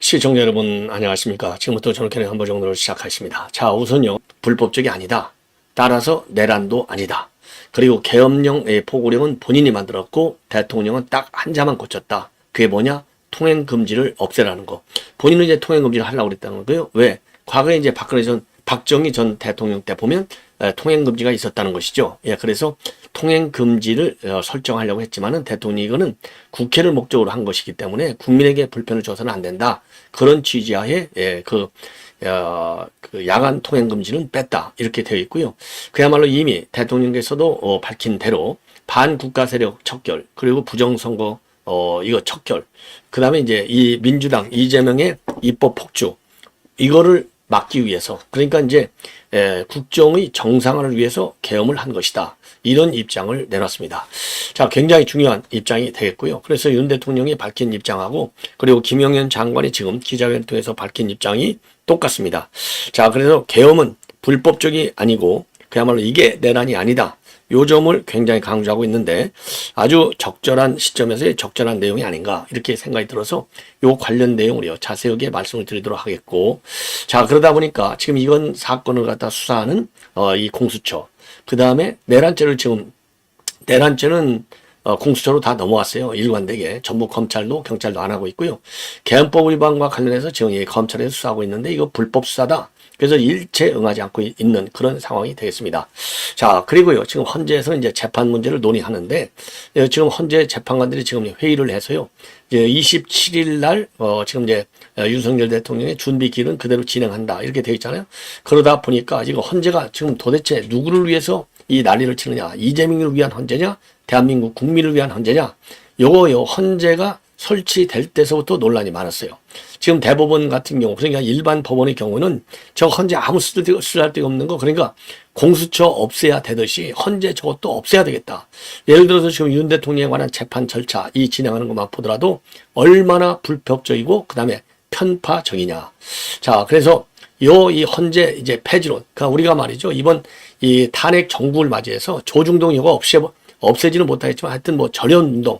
시청자 여러분 안녕하십니까. 지금부터 저는 캐논 한번 정도를 시작하겠습니다. 자, 우선요, 불법적이 아니다. 따라서 내란도 아니다. 그리고 계엄령의 포고령은 본인이 만들었고 대통령은 딱 한 자만 고쳤다. 그게 뭐냐? 통행금지를 없애라는 거. 본인은 이제 통행금지를 하려고 그랬다는 거고요. 왜? 과거에 이제 박정희 전 대통령 때 보면 통행금지가 있었다는 것이죠. 예, 그래서 통행금지를 설정하려고 했지만은 대통령이 이거는 국회를 목적으로 한 것이기 때문에 국민에게 불편을 줘서는 안 된다. 그런 취지하에 그 야간 통행금지는 뺐다. 이렇게 되어 있고요. 그야말로 이미 대통령께서도 밝힌 대로 반국가 세력 척결, 그리고 부정선거 이거 척결, 그 다음에 이제 이 민주당 이재명의 입법 폭주, 이거를 막기 위해서, 그러니까 이제 국정의 정상화를 위해서 계엄을 한 것이다. 이런 입장을 내놨습니다. 자, 굉장히 중요한 입장이 되겠고요. 그래서 윤 대통령이 밝힌 입장하고 그리고 김영현 장관이 지금 기자회견을 통해서 밝힌 입장이 똑같습니다. 자, 그래서 계엄은 불법적이 아니고 그야말로 이게 내란이 아니다. 요 점을 굉장히 강조하고 있는데 아주 적절한 시점에서의 적절한 내용이 아닌가 이렇게 생각이 들어서 요 관련 내용을요 자세하게 말씀을 드리도록 하겠고, 자, 그러다 보니까 지금 이건 사건을 갖다 수사하는 이 공수처, 그 다음에 내란죄는 공수처로 다 넘어왔어요. 일관되게 전부 검찰도 경찰도 안 하고 있고요. 계엄법 위반과 관련해서 지금 검찰에서 수사하고 있는데 이거 불법 수사다. 그래서 일체 응하지 않고 있는 그런 상황이 되겠습니다. 자, 그리고요, 지금 헌재에서 이제 재판 문제를 논의하는데, 지금 헌재 재판관들이 지금 회의를 해서요, 이제 27일 날, 지금 이제 윤석열 대통령의 준비 기일은 그대로 진행한다. 이렇게 되어 있잖아요. 그러다 보니까 지금 헌재가 지금 도대체 누구를 위해서 이 난리를 치느냐, 이재명을 위한 헌재냐, 대한민국 국민을 위한 헌재냐, 요거요, 헌재가 설치될 때서부터 논란이 많았어요. 지금 대법원 같은 경우, 그러니까 일반 법원의 경우는 저 헌재 아무 쓸데가 없는 거, 그러니까 공수처 없애야 되듯이 헌재 저것도 없애야 되겠다. 예를 들어서 지금 윤 대통령에 관한 재판 절차 이 진행하는 것만 보더라도 얼마나 불법적이고 그 다음에 편파적이냐. 자, 그래서 이 헌재 이제 폐지론, 그러니까 우리가 말이죠, 이번 이 탄핵 정국을 맞이해서 조중동 이거 없애지는 못하겠지만 하여튼 뭐 절연 운동,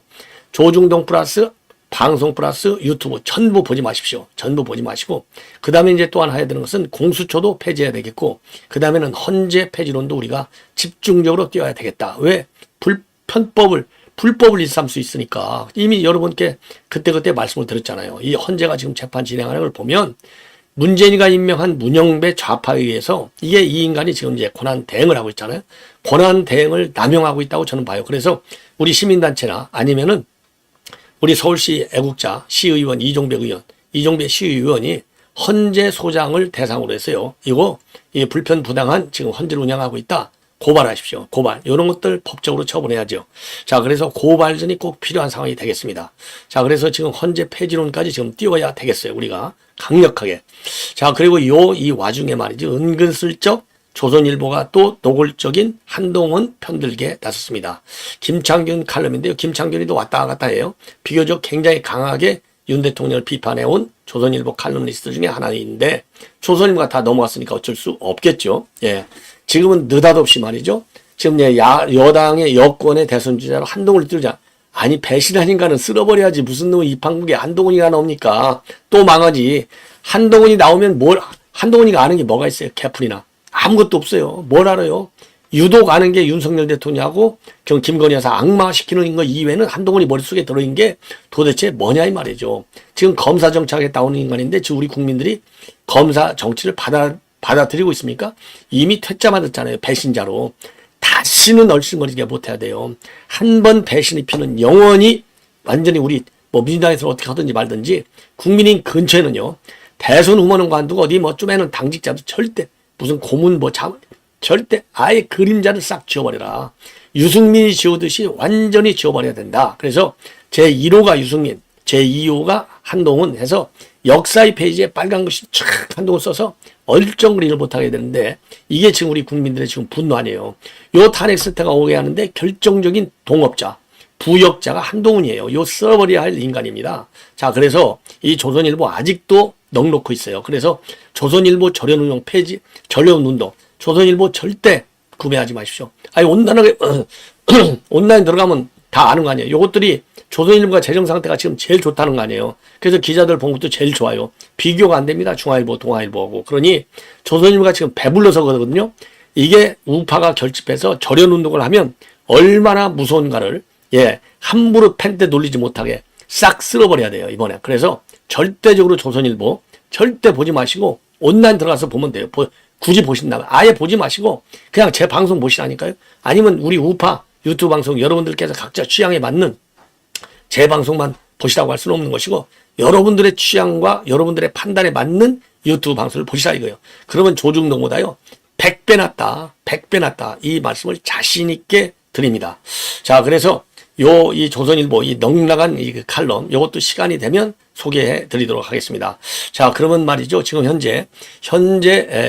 조중동 플러스 방송 플러스 유튜브 전부 보지 마십시오. 전부 보지 마시고, 그 다음에 이제 또 하나 해야 되는 것은 공수처도 폐지해야 되겠고, 그 다음에는 헌재 폐지론도 우리가 집중적으로 뛰어야 되겠다. 왜? 불법을 일삼을 수 있으니까. 이미 여러분께 그때 말씀을 드렸잖아요. 이 헌재가 지금 재판 진행하는 걸 보면 문재인이가 임명한 문영배 좌파에 의해서 이게 이 인간이 지금 이제 권한 대행을 하고 있잖아요. 권한 대행을 남용하고 있다고 저는 봐요. 그래서 우리 시민단체나 아니면은 우리 서울시 애국자 시의원 이종배 시의원이 헌재 소장을 대상으로 해서요, 이거 불편부당한 지금 헌재를 운영하고 있다. 고발하십시오. 고발. 이런 것들 법적으로 처분해야죠. 자, 그래서 고발전이 꼭 필요한 상황이 되겠습니다. 자, 그래서 지금 헌재 폐지론까지 지금 띄워야 되겠어요. 우리가 강력하게. 자, 그리고 이 와중에 말이죠, 은근슬쩍 조선일보가 또 노골적인 한동훈 편들게 나섰습니다. 김창균 칼럼인데요. 김창균이도 왔다 갔다 해요. 비교적 굉장히 강하게 윤 대통령을 비판해온 조선일보 칼럼니스트 중에 하나인데, 조선일보가 다 넘어갔으니까 어쩔 수 없겠죠. 예. 지금은 느닷없이 말이죠, 지금 여당의 여권의 대선 주자로 한동훈을 띄우자. 아니, 배신한 인간은 쓸어버려야지. 무슨 놈의 이 판국에 한동훈이가 나옵니까? 또 망하지. 한동훈이 나오면 한동훈이가 아는 게 뭐가 있어요? 개풀이나. 아무것도 없어요. 뭘 알아요? 유독 아는 게 윤석열 대통령하고 김건희 여사 악마시키는 거 이외에는 한동훈이 머릿속에 들어있는 게 도대체 뭐냐 이 말이죠. 지금 검사 정치하게 나오는 인간인데 지금 우리 국민들이 검사 정치를 받아들이고 있습니까? 이미 퇴짜 맞았잖아요. 배신자로. 다시는 얼씬거리게 못해야 돼요. 한 번 배신이 피는 영원히 완전히 우리 민주당에서 어떻게 하든지 말든지 국민인 근처에는요, 대선 후보는 관두고 어디 좀에는 당직자도 절대 무슨 고문 절대 아예 그림자를 싹 지워버려라. 유승민이 지우듯이 완전히 지워버려야 된다. 그래서 제1호가 유승민, 제2호가 한동훈 해서 역사의 페이지에 빨간 글씨 촥 한동훈 써서 얼쩡거리를 못하게 되는데, 이게 지금 우리 국민들의 지금 분노 아니에요. 요 탄핵 사태가 오게 하는데 결정적인 동업자, 부역자가 한동훈이에요. 요 써버려야 할 인간입니다. 자, 그래서 이 조선일보 아직도 넉놓고 있어요. 그래서 조선일보 절연운동 폐지, 절연운동, 조선일보 절대 구매하지 마십시오. 아니, 온라인에 들어가면 다 아는 거 아니에요. 요것들이 조선일보가 재정 상태가 지금 제일 좋다는 거 아니에요. 그래서 기자들 본 것도 제일 좋아요. 비교가 안 됩니다. 중앙일보, 동아일보하고. 그러니 조선일보가 지금 배불러서 그러거든요. 이게 우파가 결집해서 절연운동을 하면 얼마나 무서운가를 함부로 펜때 놀리지 못하게 싹 쓸어버려야 돼요, 이번에. 그래서 절대적으로 조선일보 절대 보지 마시고 온라인 들어가서 보면 돼요. 굳이 보신다면 아예 보지 마시고 그냥 제 방송 보시라니까요. 아니면 우리 우파 유튜브 방송 여러분들께서 각자 취향에 맞는 제 방송만 보시라고 할 수는 없는 것이고 여러분들의 취향과 여러분들의 판단에 맞는 유튜브 방송을 보시라 이거예요. 그러면 조중동보다요 100배 낫다, 100배 낫다 이 말씀을 자신 있게 드립니다. 자, 그래서 이 조선일보 이 넉나간 이 칼럼 요것도 시간이 되면 소개해 드리도록 하겠습니다. 자, 그러면 말이죠. 지금 현재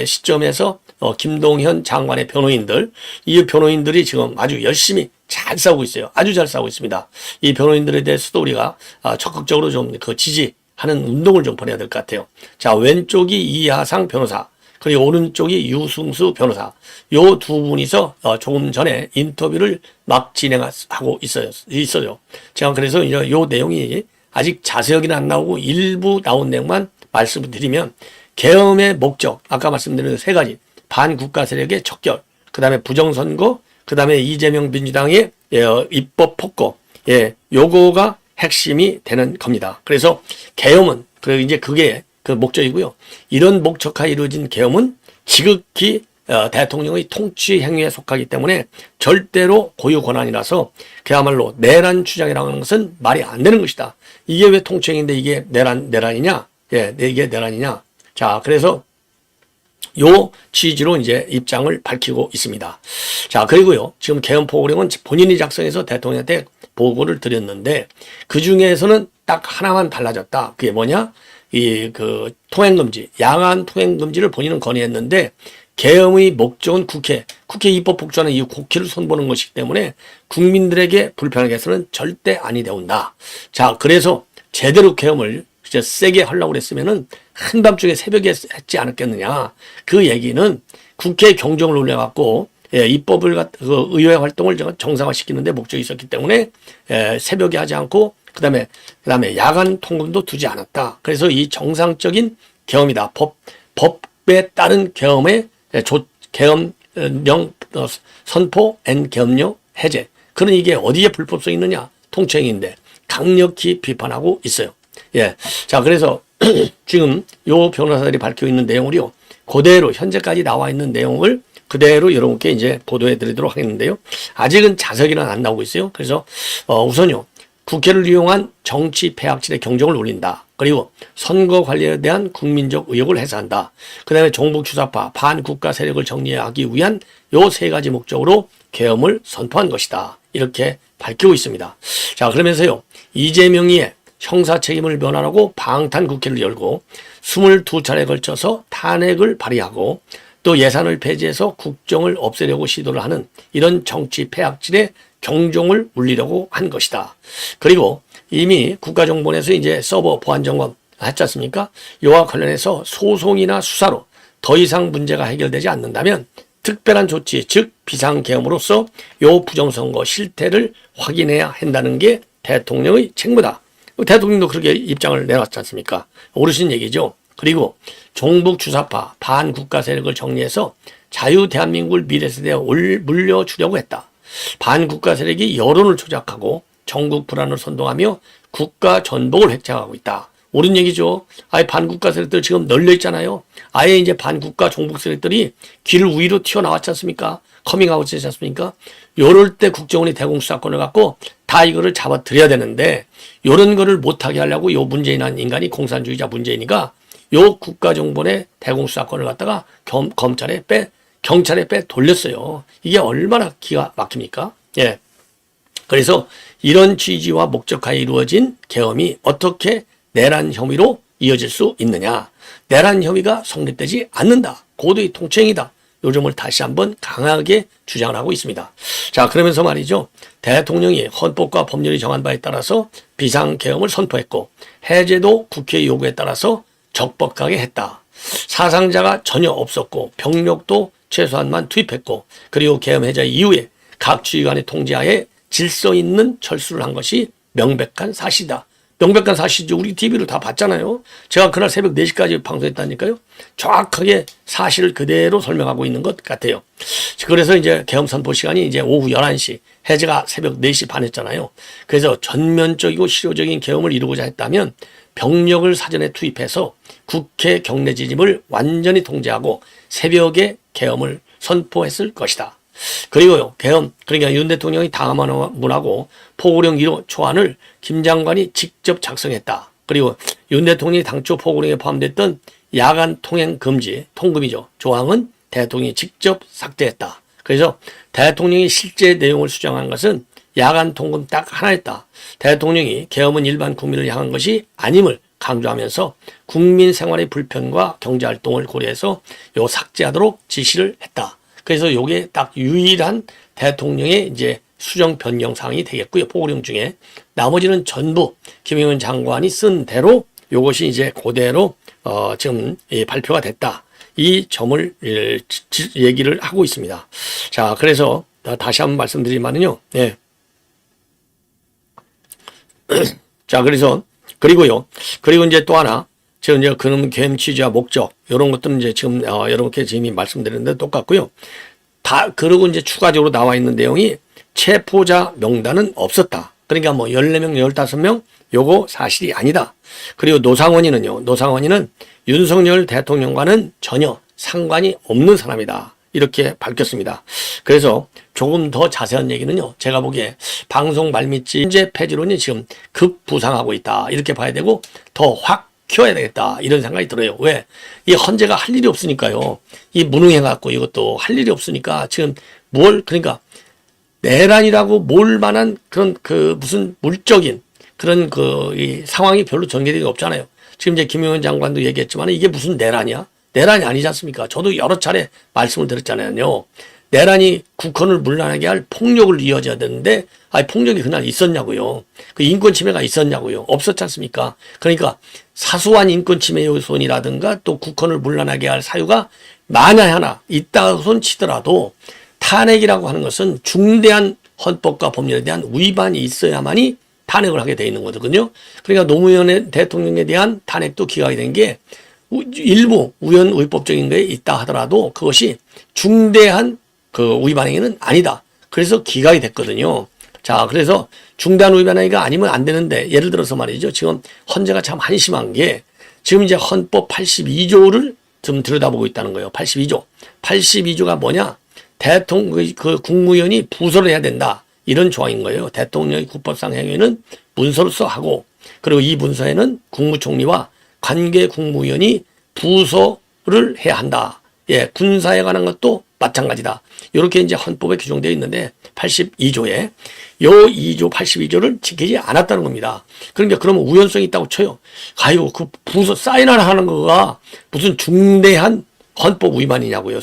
시점에서 김동현 장관의 변호인들, 이 변호인들이 지금 아주 열심히 잘 싸우고 있어요. 아주 잘 싸우고 있습니다. 이 변호인들에 대해서도 우리가 적극적으로 좀 그 지지하는 운동을 좀 벌여야 될 것 같아요. 자, 왼쪽이 이하상 변호사, 그리고 오른쪽이 유승수 변호사. 요 두 분이서 조금 전에 인터뷰를 막 진행하고 있어요. 제가 그래서 이제 요 내용이 아직 자세하게는 안 나오고 일부 나온 내용만 말씀을 드리면 계엄의 목적, 아까 말씀드린 세 가지. 반국가 세력의 척결, 그 다음에 부정선거, 그 다음에 이재명 민주당의 입법 폭거, 요거가 핵심이 되는 겁니다. 그래서 계엄은, 이제 그게 그 목적이고요. 이런 목적하에 이루어진 계엄은 지극히 대통령의 통치 행위에 속하기 때문에 절대로 고유 권한이라서 그야말로 내란 주장이라는 것은 말이 안 되는 것이다. 이게 왜 통치 행위인데 이게 내란이냐? 이게 내란이냐? 자, 그래서 요 취지로 이제 입장을 밝히고 있습니다. 자, 그리고요. 지금 계엄 포고령은 본인이 작성해서 대통령한테 보고를 드렸는데 그 중에서는 딱 하나만 달라졌다. 그게 뭐냐? 통행금지, 양안 통행금지를 본인은 건의했는데 계엄의 목적은 국회 입법 폭주하는 이 국회를 손보는 것이기 때문에 국민들에게 불편하게 해서는 절대 아니 되온다. 자, 그래서 제대로 계엄을 진짜 세게 하려고 그랬으면은 한밤중에 새벽에 했지 않았겠느냐. 그 얘기는 국회 경정을 올려갖고 입법을 의회 활동을 정상화시키는데 목적이 있었기 때문에 새벽에 하지 않고 그다음에 야간 통금도 두지 않았다. 그래서 이 정상적인 계엄이다. 법에 따른 계엄의 계엄령 선포 앤 계엄령 해제. 그런 이게 어디에 불법성이 있느냐? 통치행위인데 강력히 비판하고 있어요. 자, 그래서 지금 요 변호사들이 밝히고 있는 내용을요. 그대로 현재까지 나와 있는 내용을 그대로 여러분께 이제 보도해 드리도록 하겠는데요. 아직은 자세히는 안 나오고 있어요. 그래서 우선요. 국회를 이용한 정치 폐악질의 경종을 울린다. 그리고 선거 관리에 대한 국민적 의혹을 해소한다. 그 다음에 종북주사파 반국가 세력을 정리하기 위한 요 세 가지 목적으로 계엄을 선포한 것이다. 이렇게 밝히고 있습니다. 자, 그러면서요. 이재명이 형사 책임을 면하라고 방탄 국회를 열고 22차례에 걸쳐서 탄핵을 발의하고 또 예산을 폐지해서 국정을 없애려고 시도를 하는 이런 정치 폐악질의 경종을 울리려고 한 것이다. 그리고 이미 국가정보원에서 이제 서버 보안 점검 했지 않습니까? 이와 관련해서 소송이나 수사로 더 이상 문제가 해결되지 않는다면 특별한 조치, 즉 비상계엄으로서 요 부정선거 실태를 확인해야 한다는 게 대통령의 책무다. 대통령도 그렇게 입장을 내놨지 않습니까? 옳으신 얘기죠. 그리고 종북 주사파 반국가 세력을 정리해서 자유 대한민국을 미래 세대에 물려주려고 했다. 반국가 세력이 여론을 조작하고 전국 불안을 선동하며 국가 전복을 획책하고 있다. 옳은 얘기죠. 아예 반국가 세력들 지금 널려 있잖아요. 아예 이제 반국가 종북 세력들이 길 위로 튀어나왔지 않습니까? 커밍아웃 했지 않습니까? 요럴 때 국정원이 대공수사권을 갖고 다 이거를 잡아들여야 되는데 요런 거를 못하게 하려고 요 문재인한 인간이 공산주의자 문재인이가 요 국가정보원의 대공수사권을 갖다가 경찰에 빼 돌렸어요. 이게 얼마나 기가 막힙니까? 그래서 이런 취지와 목적하에 이루어진 계엄이 어떻게 내란 혐의로 이어질 수 있느냐? 내란 혐의가 성립되지 않는다. 고도의 통치행위다. 요 점을 다시 한번 강하게 주장을 하고 있습니다. 자, 그러면서 말이죠. 대통령이 헌법과 법률이 정한 바에 따라서 비상계엄을 선포했고 해제도 국회 요구에 따라서 적법하게 했다. 사상자가 전혀 없었고 병력도 최소한만 투입했고 그리고 계엄 해제 이후에 각 지휘관의 통제하에 질서 있는 철수를 한 것이 명백한 사실이다. 명백한 사실이죠. 우리 TV로 다 봤잖아요. 제가 그날 새벽 4시까지 방송했다니까요. 정확하게 사실을 그대로 설명하고 있는 것 같아요. 그래서 이제 계엄 선포 시간이 이제 오후 11시, 해제가 새벽 4시 반 했잖아요. 그래서 전면적이고 실효적인 계엄을 이루고자 했다면 병력을 사전에 투입해서 국회 경내 진입을 완전히 통제하고 새벽에 계엄을 선포했을 것이다. 그리고요, 계엄, 그러니까 윤 대통령이 당화문하고 포고령 1호 초안을 김 장관이 직접 작성했다. 그리고 윤 대통령이 당초 포고령에 포함됐던 야간 통행 금지, 통금이죠. 조항은 대통령이 직접 삭제했다. 그래서 대통령이 실제 내용을 수정한 것은 야간 통금 딱 하나였다. 대통령이 계엄은 일반 국민을 향한 것이 아님을 강조하면서 국민 생활의 불편과 경제활동을 고려해서 요 삭제하도록 지시를 했다. 그래서 요게 딱 유일한 대통령의 이제 수정 변경 사항이 되겠고요. 포고령 중에 나머지는 전부 김영현 장관이 쓴 대로 요것이 이제 그대로 지금 발표가 됐다. 이 점을 얘기를 하고 있습니다. 자, 그래서 다시 한번 말씀드리면요. 네. 자, 그리고 이제 또 하나, 지금 이제 그놈 계엄 취지와 목적, 이런 것들은 이제 지금, 이렇게 지금 말씀드렸는데 똑같고요. 그리고 이제 추가적으로 나와 있는 내용이 체포자 명단은 없었다. 그러니까 뭐 14명, 15명, 요거 사실이 아니다. 그리고 노상원이는 윤석열 대통령과는 전혀 상관이 없는 사람이다. 이렇게 밝혔습니다. 그래서 조금 더 자세한 얘기는요, 제가 보기에 방송 말미치 현재 폐지론이 지금 급부상하고 있다. 이렇게 봐야 되고, 더 확 키워야 되겠다. 이런 생각이 들어요. 왜? 이 헌재가 할 일이 없으니까요. 이 무능해갖고 이것도 할 일이 없으니까 지금 그러니까 내란이라고 몰 만한 그런 무슨 물적인 그런 이 상황이 별로 전개되기 없잖아요. 지금 이제 김영현 장관도 얘기했지만 이게 무슨 내란이야? 내란이 아니지 않습니까? 저도 여러 차례 말씀을 드렸잖아요. 내란이 국헌을 문란하게 할 폭력을 이어져야 되는데, 폭력이 그날 있었냐고요. 그 인권 침해가 있었냐고요. 없었지 않습니까? 그러니까 사소한 인권 침해 요소이라든가 또 국헌을 문란하게 할 사유가 만에 하나 있다손 치더라도 탄핵이라고 하는 것은 중대한 헌법과 법률에 대한 위반이 있어야만이 탄핵을 하게 돼 있는 거거든요. 그러니까 노무현 대통령에 대한 탄핵도 기각이 된 게 일부 우연의법적인 게 있다 하더라도 그것이 중대한 위반 행위는 아니다. 그래서 기각이 됐거든요. 자, 그래서 중대한 위반 행위가 아니면 안 되는데, 예를 들어서 말이죠. 지금 헌재가 참 한심한 게 지금 이제 헌법 82조를 좀 들여다보고 있다는 거예요. 82조. 82조가 뭐냐? 국무위원이 부서를 해야 된다. 이런 조항인 거예요. 대통령의 국법상 행위는 문서로서 하고, 그리고 이 문서에는 국무총리와 관계 국무위원이 부서를 해야 한다. 예, 군사에 관한 것도 마찬가지다. 이렇게 이제 헌법에 규정되어 있는데 82조에 요 2조 82조를 지키지 않았다는 겁니다. 그러니까 그러면 우연성이 있다고 쳐요. 아이고, 그 부서 사인하는 거가 무슨 중대한 헌법 위반이냐고요.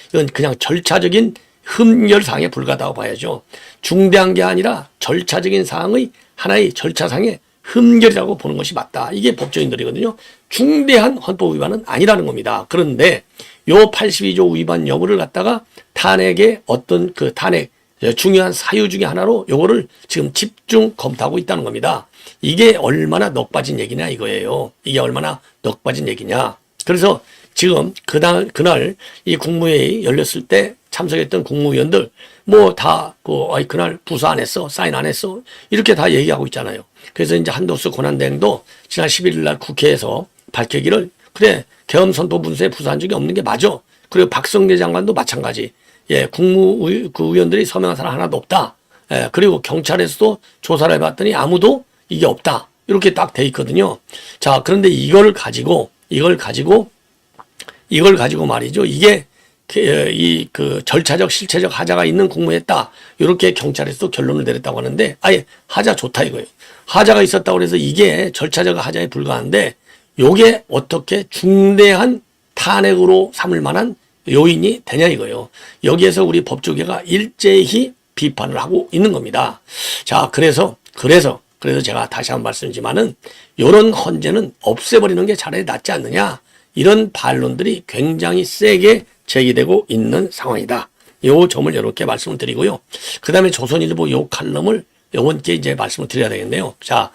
이건 그냥 절차적인 흠결 사항에 불과하다고 봐야죠. 중대한 게 아니라 절차적인 사항의 하나의 절차상의 흠결이라고 보는 것이 맞다. 이게 법조인들이거든요. 중대한 헌법 위반은 아니라는 겁니다. 그런데 요 82조 위반 여부를 갖다가 탄핵의 어떤 탄핵 중요한 사유 중에 하나로 요거를 지금 집중 검토하고 있다는 겁니다. 이게 얼마나 넉 빠진 얘기냐 이거예요. 이게 얼마나 넉 빠진 얘기냐. 그래서 지금 그날 이 국무회의 열렸을 때 참석했던 국무위원들 그날 부서 안 했어, 사인 안 했어, 이렇게 다 얘기하고 있잖아요. 그래서 이제 한도수 권한대행도 지난 11일 날 국회에서 밝히기를, 그래, 계엄 선포 문서에 부서한 적이 없는 게 맞아. 그리고 박성재 장관도 마찬가지. 예, 국무위원들이 서명한 사람 하나도 없다. 예, 그리고 경찰에서도 조사를 해봤더니 아무도 이게 없다. 이렇게 딱 돼 있거든요. 자, 그런데 이걸 가지고 말이죠. 이게 절차적 실체적 하자가 있는 국무했다. 이렇게 경찰에서도 결론을 내렸다고 하는데, 아예 하자 좋다 이거예요. 하자가 있었다고 해서 이게 절차적 하자에 불과한데, 요게 어떻게 중대한 탄핵으로 삼을 만한 요인이 되냐 이거예요. 여기에서 우리 법조계가 일제히 비판을 하고 있는 겁니다. 자, 그래서 제가 다시 한번 말씀드리지만은, 요런 헌재는 없애버리는 게 차라리 낫지 않느냐. 이런 반론들이 굉장히 세게 제기되고 있는 상황이다. 요 점을 이렇게 말씀을 드리고요. 그 다음에 조선일보 요 칼럼을 요번께 이제 말씀을 드려야 되겠네요. 자,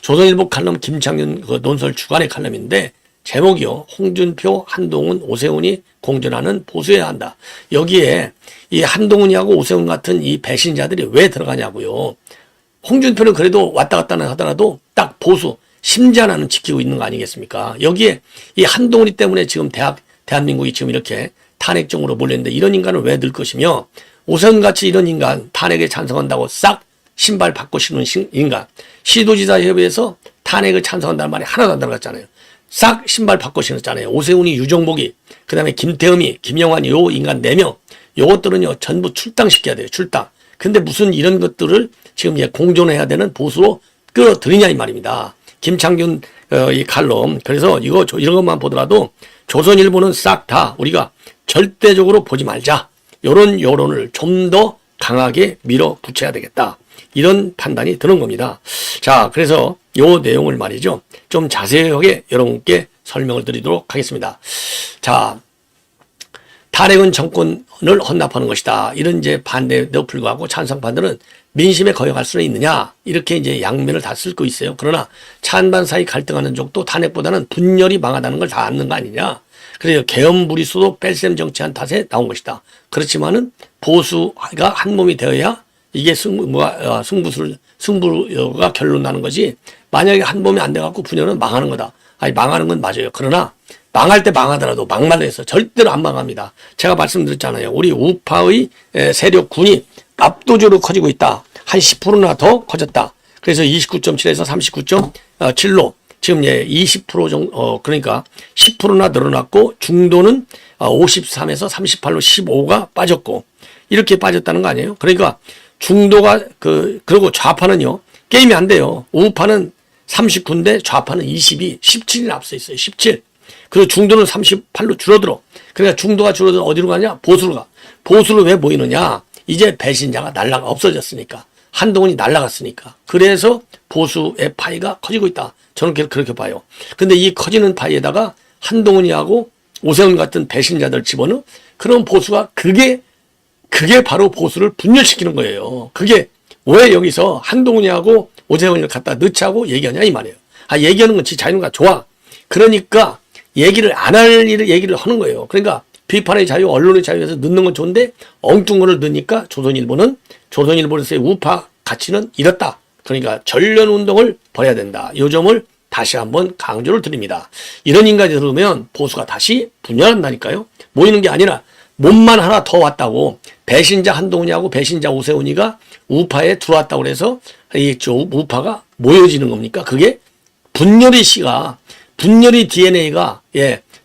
조선일보 칼럼 김창균 그 논설 주간의 칼럼인데 제목이요. 홍준표, 한동훈, 오세훈이 공존하는 보수해야 한다. 여기에 이 한동훈이하고 오세훈 같은 이 배신자들이 왜 들어가냐고요. 홍준표는 그래도 왔다 갔다 하더라도 딱 보수, 심지 하나는 지키고 있는 거 아니겠습니까? 여기에 이 한동훈이 때문에 지금 대한민국이 지금 이렇게 탄핵정으로 몰렸는데 이런 인간은 왜 늘 것이며 오세훈같이 이런 인간 탄핵에 찬성한다고 싹 신발 바꿔 신는 인간 시도지사 협의회에서 탄핵을 찬성한다는 말이 하나도 안 들어갔잖아요. 싹 신발 바꿔 신었잖아요. 오세훈이, 유정복이, 그 다음에 김태흠이, 김영환이 요 인간 4명 요것들은요 전부 출당시켜야 돼요. 출당. 근데 무슨 이런 것들을 지금 공존해야 되는 보수로 끌어들이냐 이 말입니다. 김창균 이 칼럼. 그래서 이런 것만 보더라도 조선일보는 싹 다 우리가 절대적으로 보지 말자. 이런 여론을 좀 더 강하게 밀어붙여야 되겠다. 이런 판단이 드는 겁니다. 자, 그래서 요 내용을 말이죠. 좀 자세하게 여러분께 설명을 드리도록 하겠습니다. 자, 탄핵은 정권을 헌납하는 것이다. 이런 이제 반대도 불구하고 찬성파들은 민심에 거역할 수는 있느냐. 이렇게 이제 양면을 다 쓸고 있어요. 그러나 찬반 사이 갈등하는 쪽도 탄핵보다는 분열이 망하다는 걸 다 아는 거 아니냐. 그래서 계엄 무리수도 뺄셈 정치한 탓에 나온 것이다. 그렇지만은 보수가 한 몸이 되어야 이게 승부가 결론 나는 거지. 만약에 한 몸이 안 돼갖고 분열은 망하는 거다. 아니, 망하는 건 맞아요. 그러나 망할 때 망하더라도 막말해서 절대로 안 망합니다. 제가 말씀드렸잖아요. 우리 우파의 세력군이 압도적으로 커지고 있다. 한 10%나 더 커졌다. 그래서 29.7에서 39.7로 지금 20% 정도, 그러니까 10%나 늘어났고 중도는 53에서 38로 15가 빠졌고 이렇게 빠졌다는 거 아니에요? 그러니까 중도가 그리고 좌파는요, 게임이 안 돼요. 우파는 39인데 좌파는 22, 17이 앞서 있어요. 17. 그리고 중도는 38로 줄어들어. 그러니까 중도가 줄어들어 어디로 가냐? 보수로 가. 보수로 왜 모이느냐? 이제 배신자가 없어졌으니까. 한동훈이 날아갔으니까. 그래서 보수의 파이가 커지고 있다. 저는 그렇게 봐요. 근데 이 커지는 파이에다가 한동훈이하고 오세훈 같은 배신자들 집어넣어? 그럼 보수가 그게 바로 보수를 분열시키는 거예요. 그게 왜 여기서 한동훈이하고 오세훈이를 갖다 넣자고 얘기하냐 이 말이에요. 얘기하는 건 지 자유가 좋아. 그러니까 얘기를 안 할 일을 얘기를 하는 거예요. 그러니까 비판의 자유, 언론의 자유에서 넣는 건 좋은데 엉뚱 거를 넣으니까 조선일보에서의 우파 가치는 이렇다. 그러니까 전련운동을 벌여야 된다. 이 점을 다시 한번 강조를 드립니다. 이런 인간이 들으면 보수가 다시 분열한다니까요. 모이는 게 아니라 몸만 하나 더 왔다고 배신자 한동훈이하고 배신자 오세훈이가 우파에 들어왔다고 그래서 이 우파가 모여지는 겁니까? 그게 분열의 DNA가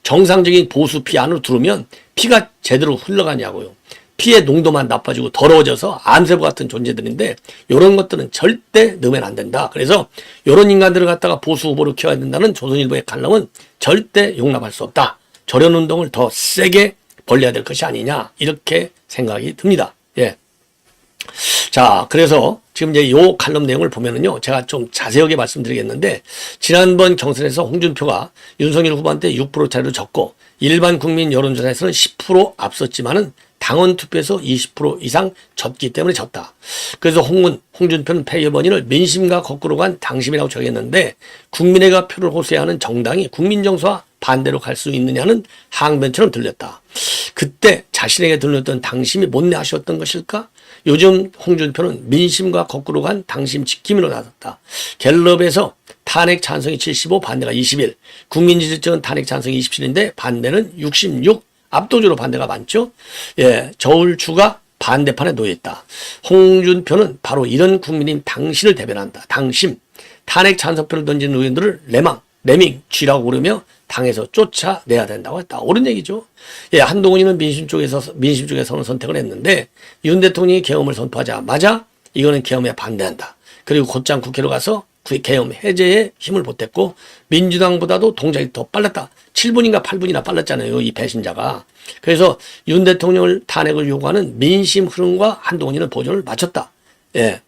정상적인 보수 피 안으로 들어오면 피가 제대로 흘러가냐고요. 피의 농도만 나빠지고 더러워져서 암세포 같은 존재들인데 이런 것들은 절대 넣으면 안 된다. 그래서 이런 인간들을 갖다가 보수 후보로 키워야 된다는 조선일보의 칼럼은 절대 용납할 수 없다. 절연운동을 더 세게 벌려야 될 것이 아니냐 이렇게 생각이 듭니다. 자, 그래서 지금 이제 요 칼럼 내용을 보면은요, 제가 좀 자세하게 말씀드리겠는데, 지난번 경선에서 홍준표가 윤석열 후보한테 6%차로 졌고, 일반 국민 여론조사에서는 10% 앞섰지만은 당원 투표에서 20% 이상 졌기 때문에 졌다. 그래서 홍준표는 패의 원인을 민심과 거꾸로 간 당심이라고 정했는데, 국민의가 표를 호소해야 하는 정당이 국민 정서와 반대로 갈 수 있느냐는 항변처럼 들렸다. 그때 자신에게 들렸던 당심이 못내 아쉬웠던 것일까? 요즘 홍준표는 민심과 거꾸로 간 당심 지킴이로 나섰다. 갤럽에서 탄핵 찬성이 75, 반대가 21. 국민지지층은 탄핵 찬성이 27인데 반대는 66. 압도적으로 반대가 많죠. 저울추가 반대판에 놓여있다. 홍준표는 바로 이런 국민인 당신을 대변한다. 당심. 탄핵 찬성표를 던지는 의원들을 레밍, 쥐라고 부르며 당에서 쫓아내야 된다고 했다. 옳은 얘기죠. 한동훈이는 민심 쪽에서는 선택을 했는데 윤 대통령이 계엄을 선포하자마자 이거는 계엄에 반대한다. 그리고 곧장 국회로 가서 계엄 해제에 힘을 보탰고 민주당보다도 동작이 더 빨랐다. 7분인가 8분이나 빨랐잖아요. 이 배신자가. 그래서 윤 대통령을 탄핵을 요구하는 민심 흐름과 한동훈이는 보조를 맞췄다.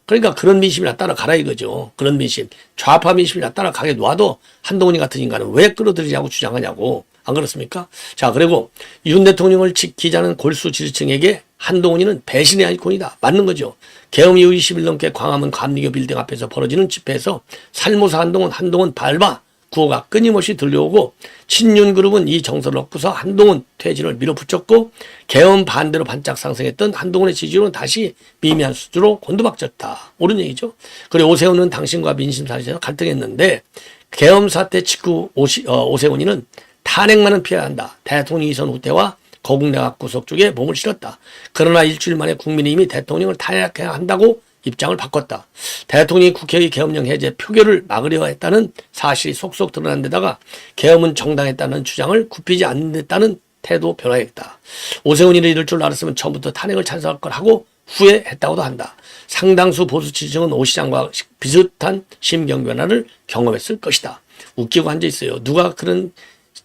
그러니까 그런 민심이나 따라가라 이거죠. 그런 민심. 좌파 민심이나 따라가게 놔도 한동훈이 같은 인간은 왜 끌어들이냐고 주장하냐고. 안 그렇습니까? 자, 그리고 윤 대통령을 지키자는 골수 지지층에게 한동훈이는 배신의 아이콘이다. 맞는 거죠. 계엄 이후 20일 넘게 광화문 감리교 빌딩 앞에서 벌어지는 집회에서 살모사 한동훈 밟아 구호가 끊임없이 들려오고 친윤그룹은 이 정서를 얻고서 한동훈 퇴진을 밀어붙였고 계엄 반대로 반짝 상승했던 한동훈의 지지율은 다시 미미한 수준으로 곤두박졌다. 옳은 얘기죠. 그리고 오세훈은 당신과 민심 사실에서 갈등했는데 계엄 사태 직후 오세훈이는 탄핵만은 피해야 한다. 대통령 이선 후퇴와 거국내각 구속 쪽에 몸을 실었다. 그러나 일주일 만에 국민이 대통령을 탄핵해야 한다고 입장을 바꿨다. 대통령이 국회의 계엄령 해제 표결을 막으려 했다는 사실이 속속 드러난 데다가 계엄은 정당했다는 주장을 굽히지 않는다는 태도 변화했다. 오세훈이를 이럴 줄 알았으면 처음부터 탄핵을 찬성할 걸 하고 후회했다고도 한다. 상당수 보수 지지층은 오 시장과 비슷한 심경 변화를 경험했을 것이다. 웃기고 앉아있어요. 누가 그런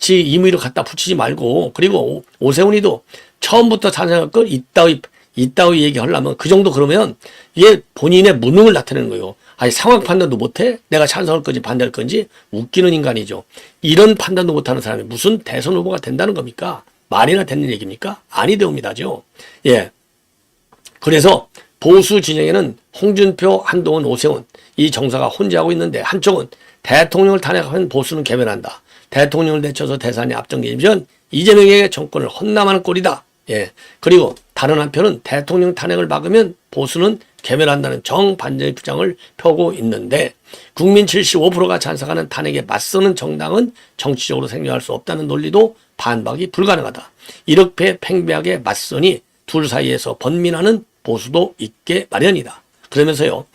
임의로 갖다 붙이지 말고, 그리고 오세훈이도 처음부터 찬성할 걸 이따위 얘기하려면 그 정도 그러면 이게 본인의 무능을 나타내는 거예요. 아니 상황 판단도 못해? 내가 찬성할 건지 반대할 건지? 웃기는 인간이죠. 이런 판단도 못하는 사람이 무슨 대선 후보가 된다는 겁니까? 말이나 되는 얘기입니까? 아니 되옵니다죠. 예. 그래서 보수 진영에는 홍준표, 한동훈, 오세훈 이 정서가 혼재하고 있는데 한쪽은 대통령을 탄핵하면 보수는 개변한다. 대통령을 내쳐서 대선에 앞당기면 이재명에게 정권을 헌납하는 꼴이다. 예. 그리고 다른 한편은 대통령 탄핵을 막으면 보수는 개멸한다는 정반대의 주장을 펴고 있는데 국민 75%가 찬성하는 탄핵에 맞서는 정당은 정치적으로 생존할 수 없다는 논리도 반박이 불가능하다. 이렇게 팽배하게 맞서니 둘 사이에서 번민하는 보수도 있게 마련이다. 그러면서요,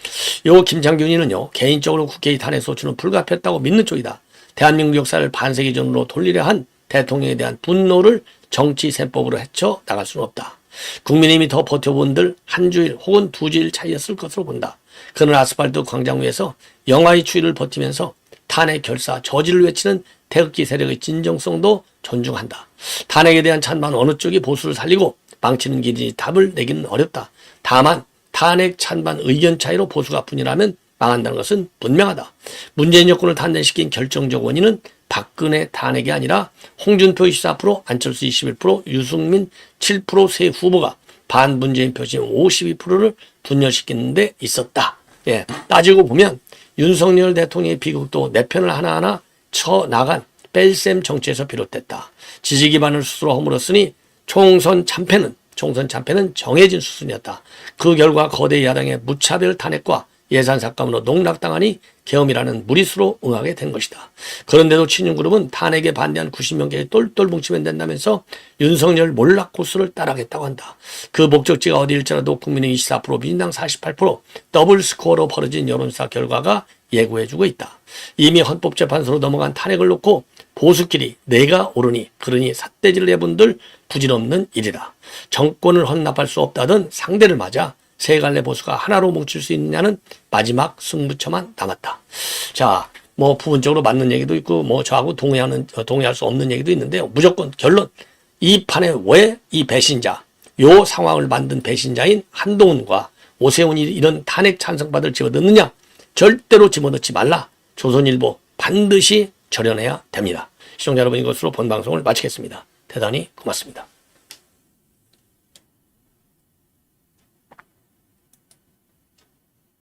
요 김창균이는요, 개인적으로 국회의 탄핵 소추는 불가피했다고 믿는 쪽이다. 대한민국 역사를 반세기 전으로 돌리려 한 대통령에 대한 분노를 정치 셈법으로 헤쳐 나갈 수는 없다. 국민의힘이 더 버텨본들 한 주일 혹은 두 주일 차이였을 것으로 본다. 그는 아스팔트 광장 위에서 영하의 추위를 버티면서 탄핵 결사 저지를 외치는 태극기 세력의 진정성도 존중한다. 탄핵에 대한 찬반 어느 쪽이 보수를 살리고 망치는 길인지 답을 내기는 어렵다. 다만 탄핵 찬반 의견 차이로 보수가 분열하면 망한다는 것은 분명하다. 문재인 정권을 탄생시킨 결정적 원인은 박근혜 탄핵이 아니라 홍준표 24%, 안철수 21%, 유승민 7% 세 후보가 반문재인 표심 52%를 분열시키는 데 있었다. 예, 따지고 보면 윤석열 대통령의 비극도 내 편을 하나하나 쳐나간 뺄셈 정치에서 비롯됐다. 지지 기반을 스스로 허물었으니 총선 참패는 정해진 수순이었다. 그 결과 거대 야당의 무차별 탄핵과 예산 삭감으로 농락당하니 계엄이라는 무리수로 응하게 된 것이다. 그런데도 친윤그룹은 탄핵에 반대한 90명 똘똘 뭉치면 된다면서 윤석열 몰락 코스를 따라가겠다고 한다. 그 목적지가 어디일지라도 국민의 24%, 민주당 48% 더블 스코어로 벌어진 여론조사 결과가 예고해주고 있다. 이미 헌법재판소로 넘어간 탄핵을 놓고 보수끼리 내가 옳으니 그러니 삿대질을 해본들 부질없는 일이다. 정권을 헌납할 수 없다던 상대를 맞아 세 갈래 보수가 하나로 뭉칠 수 있느냐는 마지막 승부처만 남았다. 자, 뭐 부분적으로 맞는 얘기도 있고 뭐 저하고 동의할 수 없는 얘기도 있는데요. 무조건 결론, 이 판에 왜 이 배신자, 요 상황을 만든 배신자인 한동훈과 오세훈이 이런 탄핵 찬성받을 집어넣느냐? 절대로 집어넣지 말라. 조선일보 반드시 절연해야 됩니다. 시청자 여러분, 이것으로 본 방송을 마치겠습니다. 대단히 고맙습니다.